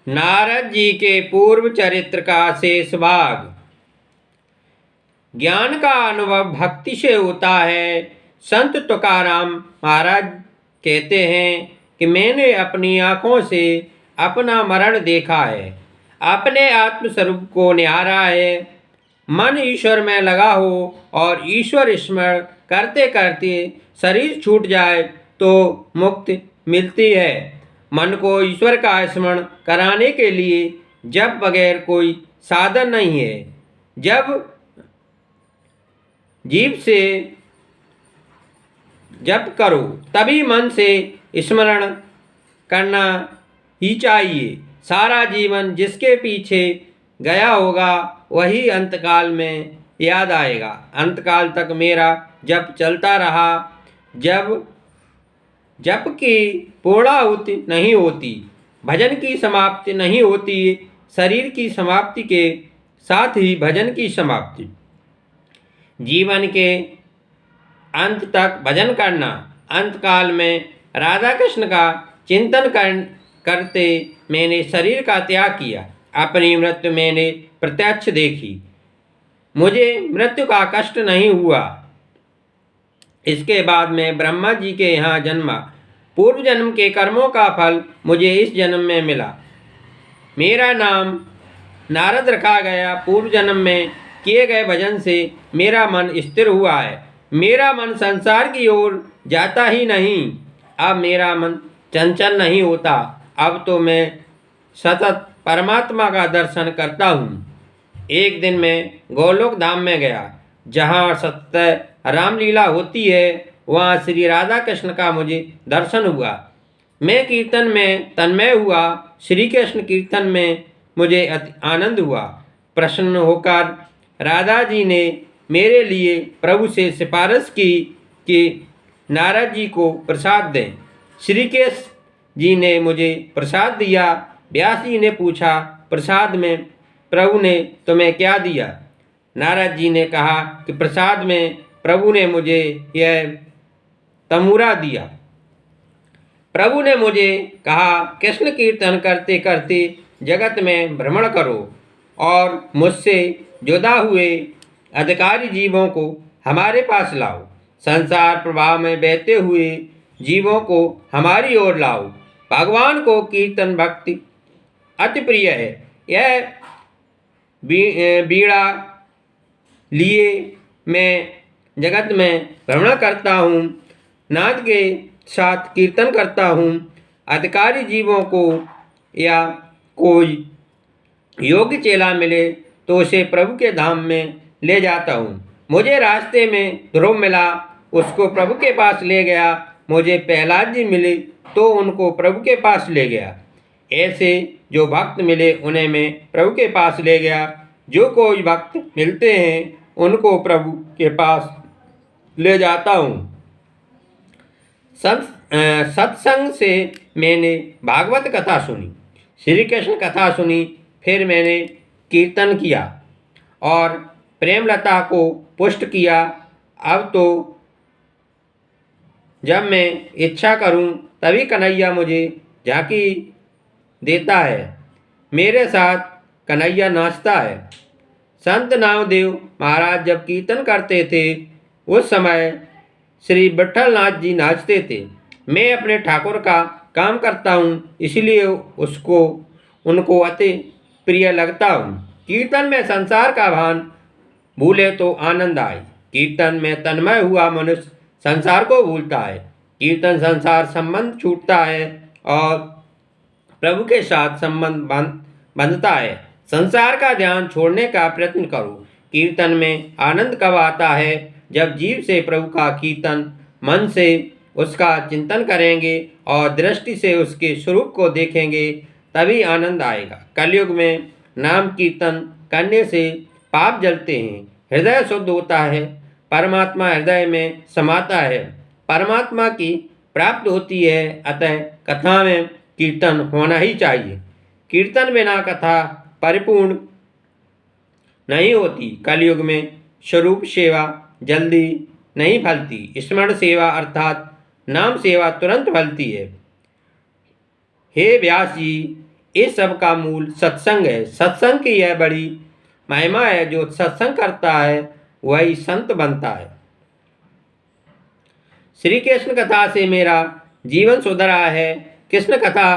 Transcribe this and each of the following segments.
नारद जी के पूर्व चरित्र का शेष भाग। ज्ञान का अनुभव भक्ति से होता है। संत तुकाराम महाराज कहते हैं कि मैंने अपनी आँखों से अपना मरण देखा है, अपने आत्मस्वरूप को निहारा है। मन ईश्वर में लगा हो और ईश्वर स्मरण करते करते शरीर छूट जाए तो मुक्ति मिलती है। मन को ईश्वर का स्मरण कराने के लिए जप बगैर कोई साधन नहीं है। जब जीभ से जप करो तभी मन से स्मरण करना ही चाहिए। सारा जीवन जिसके पीछे गया होगा वही अंतकाल में याद आएगा। अंतकाल तक मेरा जप चलता रहा। जब जप की पूर्णाहुति नहीं होती, भजन की समाप्ति नहीं होती। शरीर की समाप्ति के साथ ही भजन की समाप्ति। जीवन के अंत तक भजन करना। अंतकाल में राधा कृष्ण का चिंतन करते मैंने शरीर का त्याग किया। अपनी मृत्यु मैंने प्रत्यक्ष देखी। मुझे मृत्यु का कष्ट नहीं हुआ। इसके बाद मैं ब्रह्मा जी के यहाँ जन्मा। पूर्व जन्म के कर्मों का फल मुझे इस जन्म में मिला। मेरा नाम नारद रखा गया। पूर्व जन्म में किए गए भजन से मेरा मन स्थिर हुआ है। मेरा मन संसार की ओर जाता ही नहीं। अब मेरा मन चंचल नहीं होता। अब तो मैं सतत परमात्मा का दर्शन करता हूँ। एक दिन मैं गोलोक धाम में गया, जहाँ सत्य रामलीला होती है। वहाँ श्री राधा कृष्ण का मुझे दर्शन हुआ। मैं कीर्तन में तन्मय हुआ। श्री कृष्ण कीर्तन में मुझे अति आनंद हुआ। प्रसन्न होकर राधा जी ने मेरे लिए प्रभु से सिफारिश की कि नारद जी को प्रसाद दें। श्री कृष्ण जी ने मुझे प्रसाद दिया। व्यास जी ने पूछा, प्रसाद में प्रभु ने तुम्हें क्या दिया? नारद जी ने कहा कि प्रसाद में प्रभु ने मुझे यह तमूरा दिया। प्रभु ने मुझे कहा, कृष्ण कीर्तन करते करते जगत में भ्रमण करो और मुझसे जुदा हुए अधिकारी जीवों को हमारे पास लाओ। संसार प्रवाह में बहते हुए जीवों को हमारी ओर लाओ। भगवान को कीर्तन भक्ति अति प्रिय है। यह बीड़ा लिए मैं जगत में भ्रमण करता हूँ, नाद के साथ कीर्तन करता हूँ। अधिकारी जीवों को या कोई योग्य चेला मिले तो उसे प्रभु के धाम में ले जाता हूँ। मुझे रास्ते में ध्रुव मिला, उसको प्रभु के पास ले गया। मुझे प्रहलाद जी मिले तो उनको प्रभु के पास ले गया। ऐसे जो भक्त मिले उन्हें मैं प्रभु के पास ले गया। जो कोई भक्त मिलते हैं उनको प्रभु के पास ले जाता हूँ। सत्संग से मैंने भागवत कथा सुनी, श्री कृष्ण कथा सुनी। फिर मैंने कीर्तन किया और प्रेमलता को पुष्ट किया। अब तो जब मैं इच्छा करूं तभी कन्हैया मुझे झांकी देता है। मेरे साथ कन्हैया नाचता है। संत नामदेव महाराज जब कीर्तन करते थे उस समय श्री विट्ठलनाथ जी नाचते थे। मैं अपने ठाकुर का काम करता हूँ, इसलिए उनको अति प्रिय लगता हूँ। कीर्तन में संसार का भान भूले तो आनंद आए। कीर्तन में तन्मय हुआ मनुष्य संसार को भूलता है। कीर्तन संसार संबंध छूटता है और प्रभु के साथ संबंध बंधता है। संसार का ध्यान छोड़ने का प्रयत्न करो। कीर्तन में आनंद कब आता है? जब जीव से प्रभु का कीर्तन, मन से उसका चिंतन करेंगे और दृष्टि से उसके स्वरूप को देखेंगे, तभी आनंद आएगा। कलयुग में नाम कीर्तन करने से पाप जलते हैं, हृदय शुद्ध होता है, परमात्मा हृदय में समाता है, परमात्मा की प्राप्ति होती है। अतः कथा में कीर्तन होना ही चाहिए। कीर्तन बिना कथा परिपूर्ण नहीं होती। कलयुग में स्वरूप सेवा जल्दी नहीं फलती, स्मरण सेवा अर्थात नाम सेवा तुरंत फलती है। हे व्यास जी, इस सब का मूल सत्संग है। सत्संग की यह बड़ी महिमा है। जो सत्संग करता है वही संत बनता है। श्री कृष्ण कथा से मेरा जीवन सुधरा है। कृष्ण कथा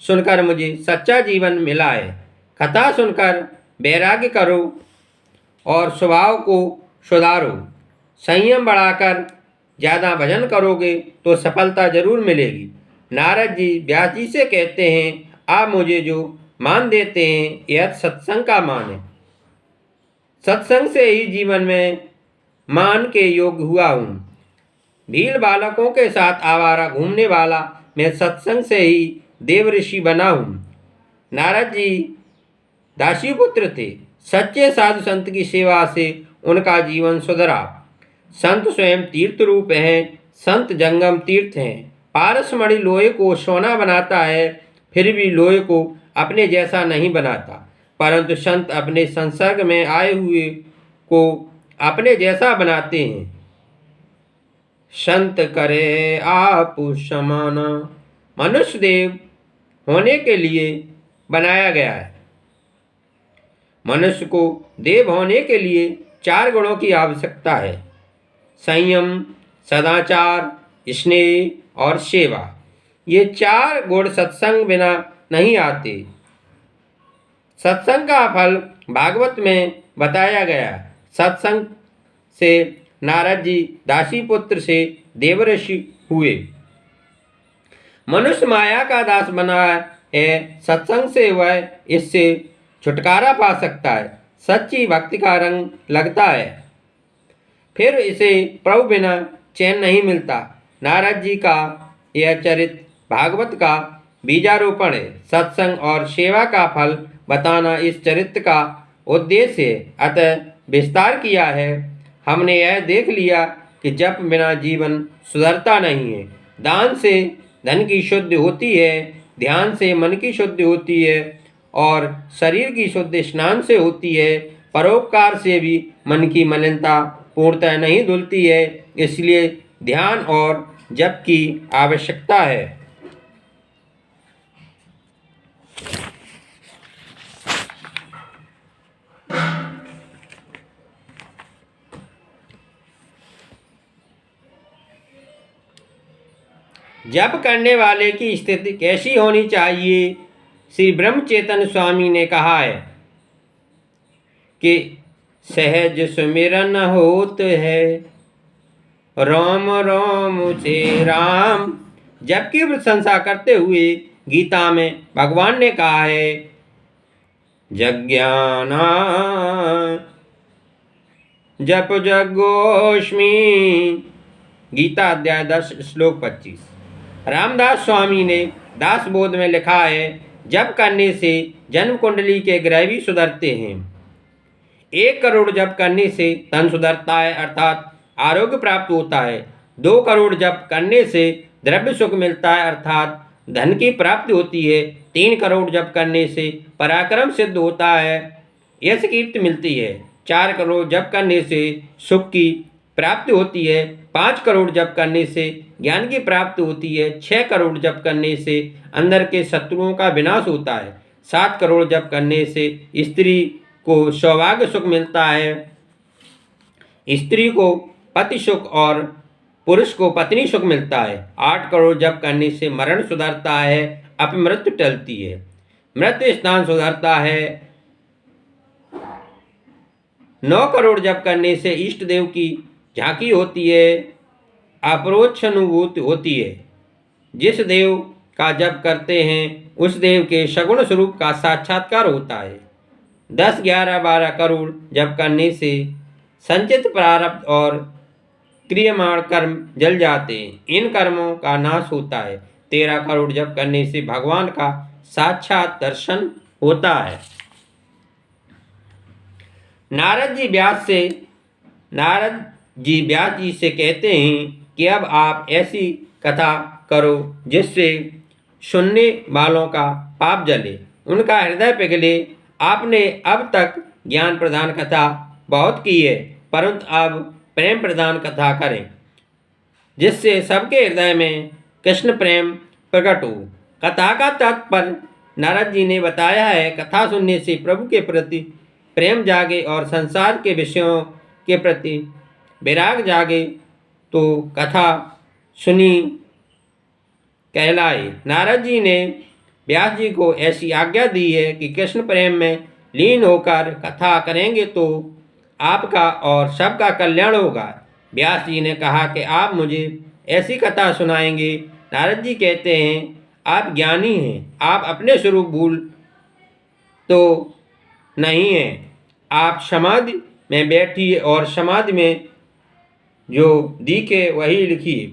सुनकर मुझे सच्चा जीवन मिला है। कथा सुनकर वैराग्य करो और स्वभाव को सुधारो। संयम बढ़ाकर ज़्यादा भजन करोगे तो सफलता जरूर मिलेगी। नारद जी व्यास जी से कहते हैं, आप मुझे जो मान देते हैं यह सत्संग का मान है। सत्संग से ही जीवन में मान के योग्य हुआ हूँ। भील बालकों के साथ आवारा घूमने वाला मैं सत्संग से ही देव ऋषि बना हूँ। नारद जी दासी पुत्र थे। सच्चे साधु संत की सेवा से उनका जीवन सुधरा। संत स्वयं तीर्थ रूप हैं। संत जंगम तीर्थ हैं। पारसमणि लोहे को सोना बनाता है, फिर भी लोहे को अपने जैसा नहीं बनाता, परंतु संत अपने संसर्ग में आए हुए को अपने जैसा बनाते हैं। संत करे आप समाना मनुष्य देव होने के लिए बनाया गया है। मनुष्य को देव होने के लिए 4 गुणों की आवश्यकता है: संयम, सदाचार, स्नेह और सेवा। ये 4 गुण सत्संग बिना नहीं आते। सत्संग का फल भागवत में बताया गया। सत्संग से नारद जी दासी पुत्र से देवऋषि हुए। मनुष्य माया का दास बना है। सत्संग से वह इससे छुटकारा पा सकता है। सच्ची भक्ति का रंग लगता है, फिर इसे प्रभु बिना चैन नहीं मिलता। नारद जी का यह चरित्र भागवत का बीजारोपण है। सत्संग और सेवा का फल बताना इस चरित्र का उद्देश्य है, अतः विस्तार किया है। हमने यह देख लिया कि जप बिना जीवन सुधरता नहीं है। दान से धन की शुद्धि होती है, ध्यान से मन की शुद्धि होती है और शरीर की शुद्धि स्नान से होती है। परोपकार से भी मन की मलिनता पूर्णतः नहीं धुलती है। इसलिए ध्यान और जप की आवश्यकता है। जप करने वाले की स्थिति कैसी होनी चाहिए? श्री ब्रह्मचेतन स्वामी ने कहा है कि सहज सुमिरन होत है, राम राम से राम। जप की प्रशंसा करते हुए गीता में भगवान ने कहा है, जज्ञाना जप जगोष्मी। गीता अध्याय 10 श्लोक 25। रामदास स्वामी ने दासबोध में लिखा है, जप करने से जन्म कुंडली के ग्रह भी सुधरते हैं। 1 करोड़ जप करने से धन सुधरता है, अर्थात आरोग्य प्राप्त होता है। 2 करोड़ जप करने से द्रव्य सुख मिलता है, अर्थात धन की प्राप्ति होती है। 3 करोड़ जप करने से पराक्रम सिद्ध होता है, यश कीर्ति मिलती है। 4 करोड़ जप करने से सुख की प्राप्ति होती है। 5 करोड़ जप करने से ज्ञान की प्राप्ति होती है। 6 करोड़ जप करने से अंदर के शत्रुओं का विनाश होता है। 7 करोड़ जप करने से स्त्री को सौभाग्य सुख मिलता है। स्त्री को पति सुख और पुरुष को पत्नी सुख मिलता है। 8 करोड़ जप करने से मरण सुधरता है, अपमृत्यु टलती है, मृत्यु स्थान सुधरता है। 9 करोड़ जप करने से इष्ट देव की झांकी होती है, अपरोक्ष अनुभूति होती है। जिस देव का जप करते हैं उस देव के सगुण स्वरूप का साक्षात्कार होता है। 10, 11, 12 करोड़ जप करने से संचित प्रारब्ध और क्रियमाण कर्म जल जाते हैं, इन कर्मों का नाश होता है। 13 करोड़ जप करने से भगवान का साक्षात दर्शन होता है। नारद जी व्यास जी से कहते हैं कि अब आप ऐसी कथा करो जिससे सुनने वालों का पाप जले, उनका हृदय पिघले। आपने अब तक ज्ञान प्रदान कथा बहुत की है, परंतु अब प्रेम प्रदान कथा करें जिससे सबके हृदय में कृष्ण प्रेम प्रकट हो। कथा का तात्पर्य नारद जी ने बताया है, कथा सुनने से प्रभु के प्रति प्रेम जागे और संसार के विषयों के प्रति विराग जागे तो कथा सुनी कहलाए। नारद जी ने व्यास जी को ऐसी आज्ञा दी है कि कृष्ण प्रेम में लीन होकर कथा करेंगे तो आपका और सबका कल्याण होगा। व्यास जी ने कहा कि आप मुझे ऐसी कथा सुनाएंगे। नारद जी कहते हैं, आप ज्ञानी हैं, आप अपने स्वरूप भूल तो नहीं हैं। आप समाधि में बैठिए और समाधि में जो दिखे वही लिखिए।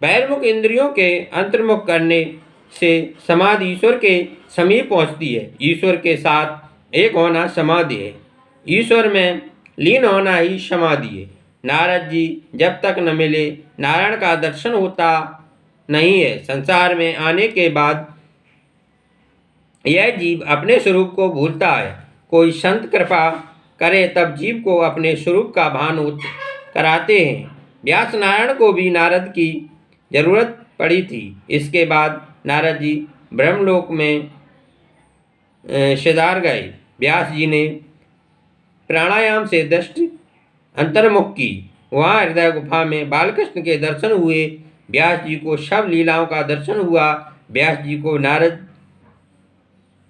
बहिर्मुख इंद्रियों के अंतर्मुख करने से समाधि ईश्वर के समीप पहुंचती है। ईश्वर के साथ एक होना समाधि है। ईश्वर में लीन होना ही समाधि है। नारद जी जब तक न मिले नारायण का दर्शन होता नहीं है। संसार में आने के बाद यह जीव अपने स्वरूप को भूलता है। कोई संत कृपा करे तब जीव को अपने स्वरूप का भान कराते हैं। व्यास नारायण को भी नारद की जरूरत पड़ी थी। इसके बाद नारद जी ब्रह्मलोक में सिधार गए। व्यास जी ने प्राणायाम से दृष्टि अंतर्मुख की। वहाँ हृदय गुफा में बालकृष्ण के दर्शन हुए। व्यास जी को सब लीलाओं का दर्शन हुआ। व्यास जी को नारद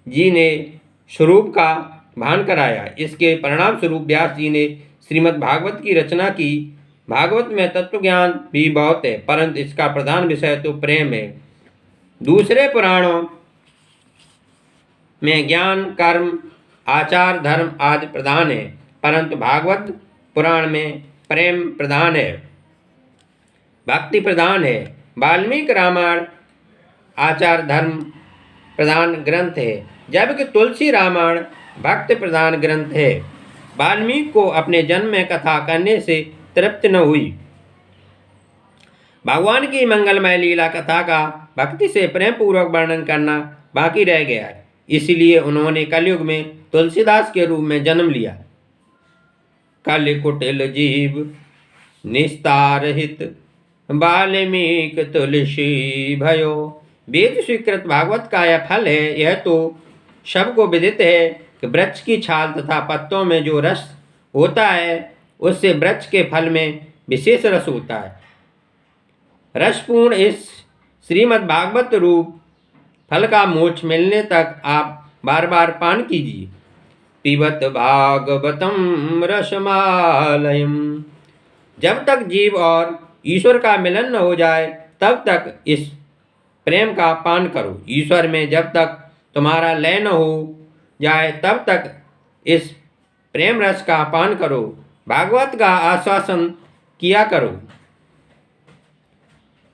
जी ने स्वरूप का भान कराया। इसके परिणाम स्वरूप व्यास जी ने श्रीमद् भागवत की रचना की। भागवत में तत्व ज्ञान भी बहुत है, परंतु इसका प्रधान विषय तो प्रेम है। दूसरे पुराणों में ज्ञान, कर्म, आचार, धर्म आदि प्रधान है, परंतु भागवत पुराण में प्रेम प्रधान है, भक्ति प्रधान है। वाल्मीकि रामायण आचार धर्म प्रधान ग्रंथ है, जबकि तुलसी रामायण भक्ति प्रधान ग्रंथ है। वाल्मीकि को अपने जन्म में कथा करने से तृप्ति न हुई। भगवान की मंगलमय लीला कथा का भक्ति से प्रेम पूर्वक वर्णन करना बाकी रह गया। इसलिए उन्होंने कलयुग में तुलसीदास के रूप में जन्म लिया। कलि कुटिल जीव निस्तार हित वाल्मीकि तुलसी भयो। वेद स्वीकृत भागवत का यह फल है। यह तो सबको विदित है कि वृक्ष की छाल तथा पत्तों में जो रस होता है उससे वृक्ष के फल में विशेष रस होता है। रसपूर्ण इस श्रीमद् भागवत रूप फल का मोक्ष मिलने तक आप बार बार पान कीजिए। पिबत भागवतम रसमालयम। जब तक जीव और ईश्वर का मिलन न हो जाए तब तक इस प्रेम का पान करो। ईश्वर में जब तक तुम्हारा लय न हो जाए तब तक इस प्रेम रस का पान करो। भागवत का आश्वासन किया करो।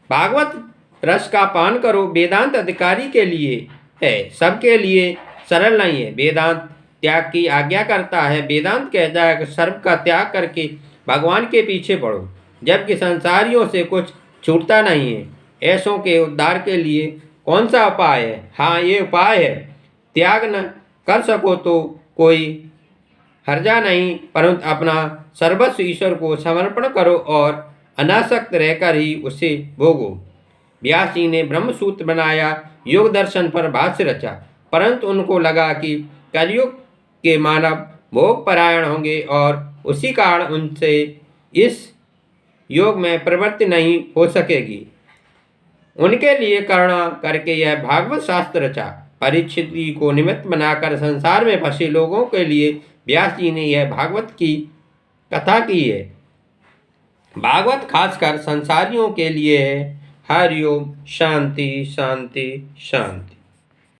भागवत रस का पान करो वेदांत अधिकारी के लिए है, सबके लिए सरल नहीं है। वेदांत त्याग की आज्ञा करता है। वेदांत कहता है कि सर्व का त्याग करके भगवान के पीछे पड़ो, जबकि संसारियों से कुछ छूटता नहीं है। ऐसों के उद्धार के लिए कौन सा उपाय है? हाँ, ये उपाय है। त्याग न कर सको तो कोई हर्जा नहीं, परंतु अपना सर्वस्व ईश्वर को समर्पण करो और अनासक्त रहकर ही उसे भोगो। व्यास जी ने ब्रह्मसूत्र बनाया, योग दर्शन पर भाष्य रचा, परंतु उनको लगा कि कलयुग के मानव भोग परायण होंगे और उसी कारण उनसे इस योग में प्रवृत्ति नहीं हो सकेगी। उनके लिए करुणा करके यह भागवत शास्त्र रचा। परीक्षित जी को निमित्त बनाकर संसार में फंसे लोगों के लिए व्यास जी ने यह भागवत की कथा की है। भागवत खासकर संसारियों के लिए है। हरि ओम। शांति शांति शांति।